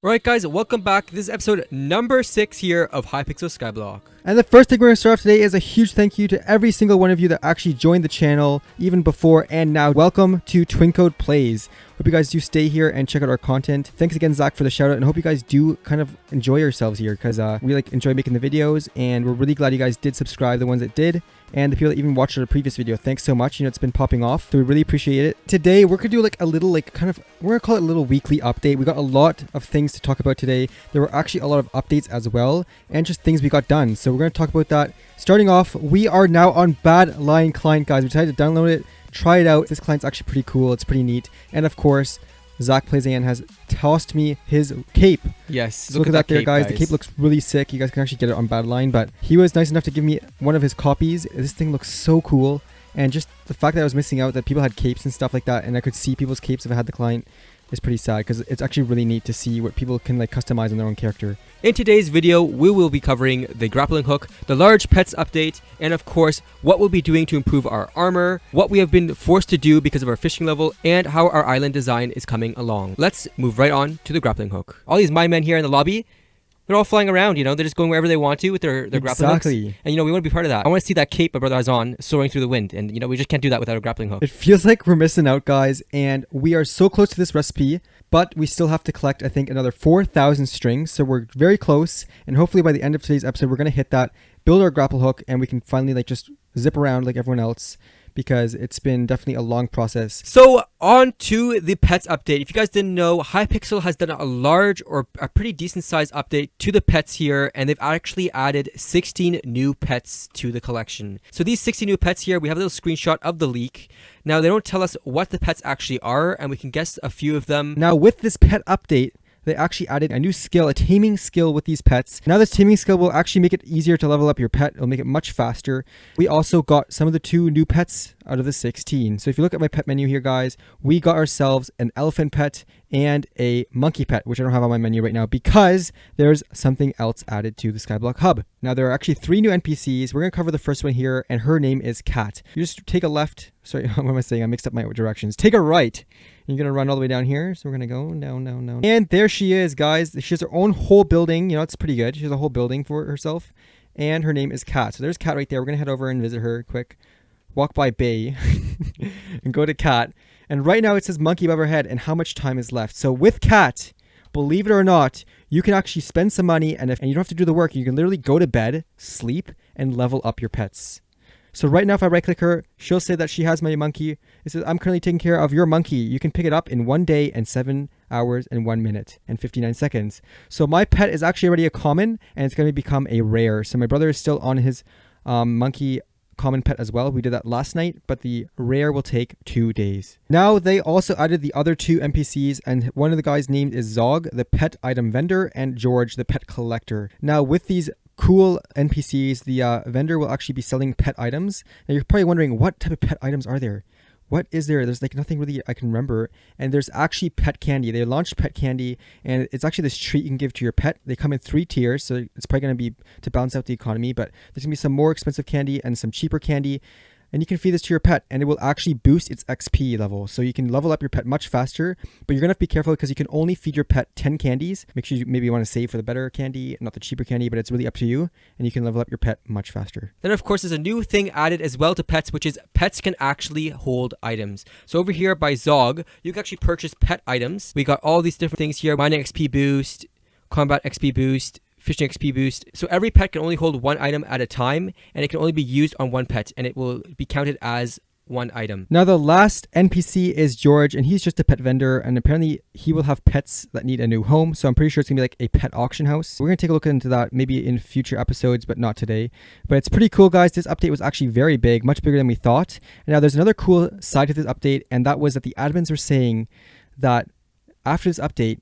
Alright guys, welcome back. This is episode number 6 here of Hypixel Skyblock. And the first thing we're going to start off today is a huge thank you to every single one of you that actually joined the channel, even before and now. Welcome to Twincode Plays. Hope you guys do stay here and check out our content. Thanks again, Zach, for the shout out, and hope you guys do kind of enjoy yourselves here, because we enjoy making the videos, and we're really glad you guys did subscribe, the ones that did, and the people that even watched our previous video. Thanks so much. You know, it's been popping off, so we really appreciate it. Today, we're going to do like a little, we're going to call it a little weekly update. We got a lot of things to talk about today. There were actually a lot of updates as well, and just things we got done. So we're going to talk about that. Starting off, we are now on Bad Lion Client, guys. We decided to download it, try it out. This client's actually pretty cool. It's pretty neat. And of course, Zach Plays Again has tossed me his cape. Yes, so look at that there, guys. The cape looks really sick. You guys can actually get it on Bad Lion, but he was nice enough to give me one of his copies. This thing looks so cool. And just the fact that I was missing out that people had capes and stuff like that, and I could see people's capes if I had the client, is pretty sad, because it's actually really neat to see what people can like customize on their own character. In today's video, we will be covering the grappling hook, the large pets update, and of course, what we'll be doing to improve our armor, what we have been forced to do because of our fishing level, and how our island design is coming along. Let's move right on to the grappling hook. All these my men here in the lobby, they're all flying around, you know, they're just going wherever they want to with their grappling hooks. And you know, we want to be part of that. I want to see that cape my brother has on soaring through the wind, and you know, we just can't do that without a grappling hook. It feels like we're missing out, guys, and we are so close to this recipe, but we still have to collect, I think, another 4,000 strings, so we're very close, and hopefully by the end of today's episode, we're going to hit that, build our grapple hook, and we can finally like just zip around like everyone else, because it's been definitely a long process. So on to the pets update. If you guys didn't know, Hypixel has done a large or a pretty decent size update to the pets here, and they've actually added 16 new pets to the collection. So these 16 new pets here, we have a little screenshot of the leak. Now they don't tell us what the pets actually are, and we can guess a few of them. Now with this pet update, they actually added a new skill, a taming skill with these pets. Now this taming skill will actually make it easier to level up your pet. It'll make it much faster. We also got some of the 2 new pets out of the 16. So if you look at my pet menu here, guys, we got ourselves an elephant pet and a monkey pet, which I don't have on my menu right now because there's something else added to the Skyblock hub. Now there are actually 3 new NPCs. We're going to cover the first one here, and her name is Kat. You just take a left. Sorry, what am I saying? I mixed up my directions. Take a right. You're going to run all the way down here. So we're going to go down. And there she is, guys. She has her own whole building. You know, it's pretty good. She has a whole building for herself. And her name is Kat. So there's Kat right there. We're going to head over and visit her quick. Walk by Bay and go to Kat. And right now it says monkey above her head and how much time is left. So with Kat, believe it or not, you can actually spend some money, and you don't have to do the work. You can literally go to bed, sleep, and level up your pets. So right now, if I right click her, she'll say that she has my monkey. It says, I'm currently taking care of your monkey. You can pick it up in 1 day and 7 hours and 1 minute and 59 seconds. So my pet is actually already a common, and it's going to become a rare. So my brother is still on his monkey common pet as well. We did that last night, but the rare will take 2 days. Now they also added the other 2 NPCs, and one of the guys named is Zog, the pet item vendor, and George, the pet collector. Now with these cool NPCs, the vendor will actually be selling pet items. Now you're probably wondering, what type of pet items are there? What is there? There's like nothing really I can remember. And there's actually pet candy. They launched pet candy, and it's actually this treat you can give to your pet. They come in 3 tiers, so it's probably going to be to balance out the economy, but there's going to be some more expensive candy and some cheaper candy. And you can feed this to your pet, and it will actually boost its XP level. So you can level up your pet much faster, but you're going to have to be careful because you can only feed your pet 10 candies. Make sure you maybe want to save for the better candy, not the cheaper candy, but it's really up to you. And you can level up your pet much faster. Then of course, there's a new thing added as well to pets, which is pets can actually hold items. So over here by Zog, you can actually purchase pet items. We got all these different things here: mining XP boost, combat XP boost, fishing XP boost. So every pet can only hold 1 item at a time, and it can only be used on 1 pet, and it will be counted as 1 item. Now the last NPC is George, and he's just a pet vendor, and apparently he will have pets that need a new home. So I'm pretty sure it's gonna be like a pet auction house. We're gonna take a look into that maybe in future episodes, but not today. But it's pretty cool, guys. This update was actually very big, much bigger than we thought. And now there's another cool side to this update, and that was that the admins were saying that after this update,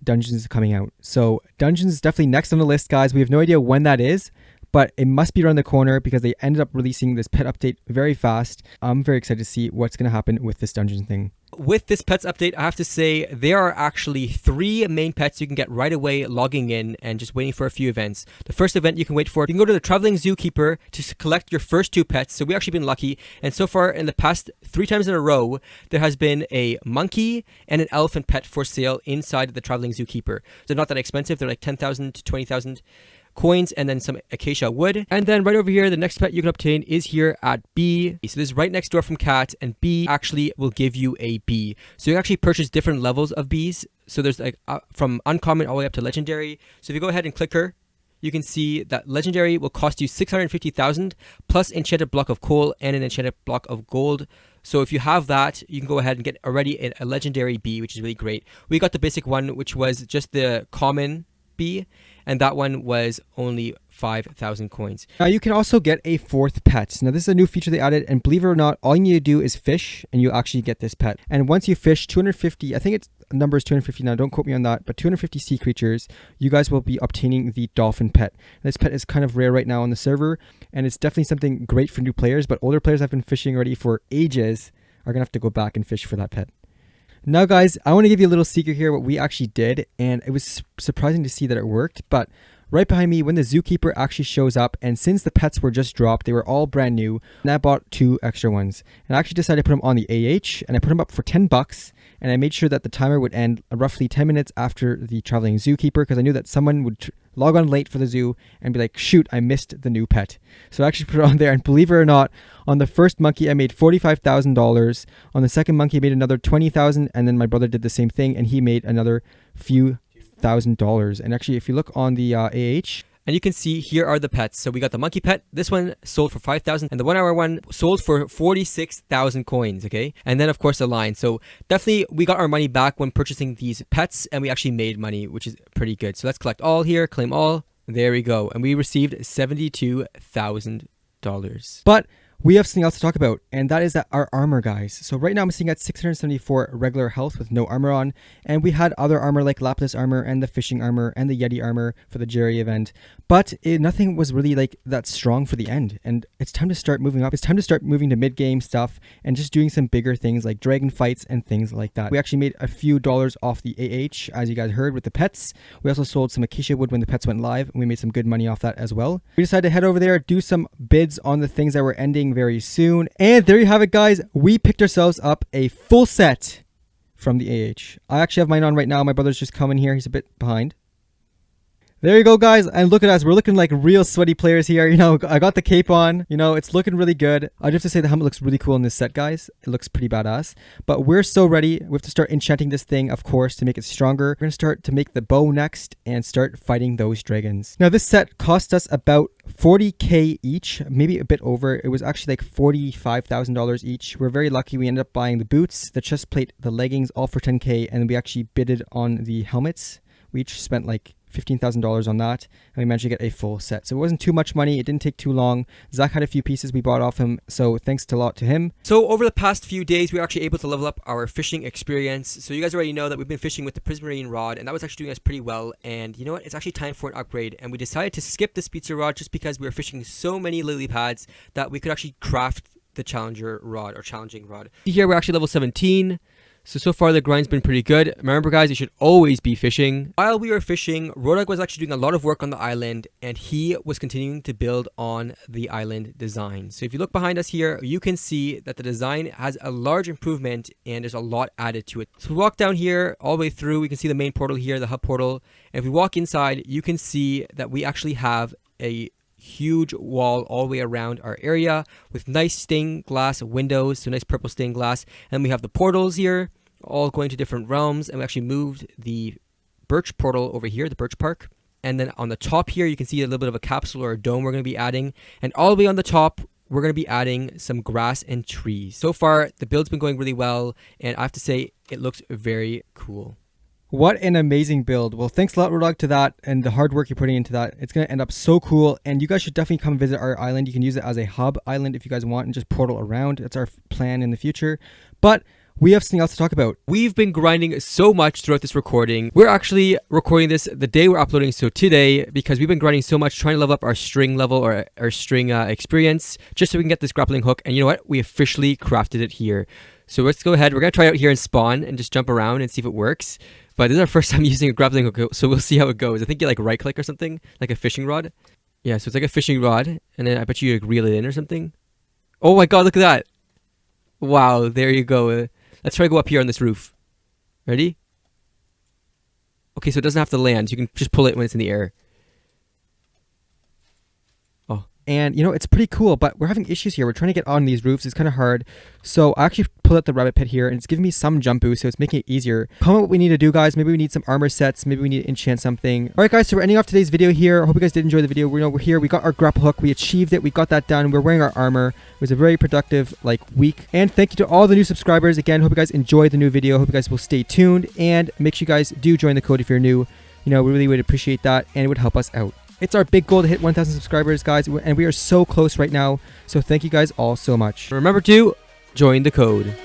Dungeons is coming out. So Dungeons is definitely next on the list, guys. We have no idea when that is, but it must be around the corner because they ended up releasing this pet update very fast. I'm very excited to see what's going to happen with this dungeon thing. With this pets update, I have to say there are actually 3 main pets you can get right away logging in and just waiting for a few events. The first event you can wait for, you can go to the Traveling Zookeeper to collect your first 2 pets. So we've actually been lucky, and so far in the past 3 times in a row, there has been a monkey and an elephant pet for sale inside the Traveling Zookeeper. They're not that expensive, they're like 10,000 to 20,000 coins and then some acacia wood. And then right over here, the next pet you can obtain is here at B. So this is right next door from Cat, and B actually will give you a bee. So you actually purchase different levels of bees. So there's like from uncommon all the way up to legendary. So if you go ahead and click her, you can see that legendary will cost you 650,000 plus enchanted block of coal and an enchanted block of gold. So if you have that, you can go ahead and get already a legendary bee, which is really great. We got the basic one, which was just the common bee, and that one was only 5,000 coins. Now you can also get a 4th pet. Now this is a new feature they added, and believe it or not, all you need to do is fish and you actually get this pet. And once you fish 250, I think it's number is 250 now, don't quote me on that, but 250 sea creatures, you guys will be obtaining the dolphin pet. This pet is kind of rare right now on the server, and it's definitely something great for new players, but older players have been fishing already for ages are gonna have to go back and fish for that pet. Now guys, I want to give you a little secret here what we actually did, and it was surprising to see that it worked. But right behind me, when the zookeeper actually shows up, and since the pets were just dropped, they were all brand new, and I bought 2 extra ones. And I actually decided to put them on the AH, and I put them up for 10 bucks, and I made sure that the timer would end roughly 10 minutes after the Traveling Zookeeper, because I knew that someone would log on late for the zoo and be like, shoot, I missed the new pet. So I actually put it on there, and believe it or not, on the first monkey I made $45,000, on the second monkey I made another $20,000, and then my brother did the same thing and he made another few $1,000. And actually if you look on the AH, and you can see here are the pets. So we got the monkey pet. This one sold for 5,000, and the 1 hour one sold for 46,000 coins. Okay, and then of course the lion. So definitely we got our money back when purchasing these pets, and we actually made money, which is pretty good. So let's collect all here, claim all. There we go, and we received $72,000. But we have something else to talk about, and that is that our armor, guys. So right now I'm sitting at 674 regular health with no armor on, and we had other armor like Lapis armor and the fishing armor and the Yeti armor for the Jerry event, but nothing was really like that strong for the end, and it's time to start moving up. It's time to start moving to mid-game stuff and just doing some bigger things like dragon fights and things like that. We actually made a few dollars off the AH, as you guys heard, with the pets. We also sold some acacia wood when the pets went live, and we made some good money off that as well. We decided to head over there, do some bids on the things that were ending very soon, and there you have it, guys. We picked ourselves up a full set from the AH. I actually have mine on right now. My brother's just coming here. He's a bit behind. There you go, guys, and look at us. We're looking like real sweaty players here. You know, I got the cape on. You know, it's looking really good. I do have to say the helmet looks really cool in this set, guys. It looks pretty badass. But we're so ready. We have to start enchanting this thing, of course, to make it stronger. We're going to start to make the bow next and start fighting those dragons. Now, this set cost us about 40k each, maybe a bit over. It was actually like $45,000 each. We're very lucky. We ended up buying the boots, the chest plate, the leggings, all for 10k, and we actually bidded on the helmets. We each spent like $15,000 on that, and we managed to get a full set. So it wasn't too much money. It didn't take too long. Zach had a few pieces we bought off him, so thanks a lot to him. So over the past few days, we were actually able to level up our fishing experience. So you guys already know that we've been fishing with the Prismarine rod, and that was actually doing us pretty well. And you know what? It's actually time for an upgrade, and we decided to skip the speedster rod just because we were fishing so many lily pads that we could actually craft the challenger rod or challenging rod. Here we're actually level 17. So far the grind's been pretty good. Remember, guys, you should always be fishing. While we were fishing, Rodak was actually doing a lot of work on the island, and he was continuing to build on the island design. So if you look behind us here, you can see that the design has a large improvement and there's a lot added to it. So we walk down here all the way through. We can see the main portal here, the hub portal. And if we walk inside, you can see that we actually have a huge wall all the way around our area with nice stained glass windows, so nice purple stained glass. And we have the portals here, all going to different realms, and we actually moved the birch portal over here, the birch park. And then on the top here, you can see a little bit of a capsule or a dome we're going to be adding. And all the way on the top, we're going to be adding some grass and trees. So far, the build's been going really well, and I have to say, it looks very cool. What an amazing build. Well, thanks a lot, Rodog, to that and the hard work you're putting into that. It's going to end up so cool, and you guys should definitely come visit our island. You can use it as a hub island if you guys want and just portal around. That's our plan in the future. But we have something else to talk about. We've been grinding so much throughout this recording. We're actually recording this the day we're uploading, so today, because we've been grinding so much trying to level up our string level or our string experience, just so we can get this grappling hook. And you know what? We officially crafted it here. So let's go ahead. We're going to try out here and spawn and just jump around and see if it works. But this is our first time using a grappling hook, so we'll see how it goes. I think you like right click or something, like a fishing rod. Yeah, so it's like a fishing rod, and then I bet you reel it in or something. Oh my god, look at that. Wow, there you go. Let's try to go up here on this roof. Ready? Okay, so it doesn't have to land. You can just pull it when it's in the air. Oh. And, you know, it's pretty cool, but we're having issues here. We're trying to get on these roofs. It's kind of hard. So I actually pulled out the rabbit pit here, and it's giving me some jump boost, so it's making it easier. Comment what we need to do, guys. Maybe we need some armor sets. Maybe we need to enchant something. All right, guys, so we're ending off today's video here. I hope you guys did enjoy the video. We're here. We got our grapple hook. We achieved it. We got that done. We're wearing our armor. It was a very productive, week. And thank you to all the new subscribers. Again, hope you guys enjoyed the new video. Hope you guys will stay tuned. And make sure you guys do join the code if you're new. You know, we really would appreciate that, and it would help us out. It's our big goal to hit 1,000 subscribers, guys, and we are so close right now. So thank you guys all so much. Remember to join the code.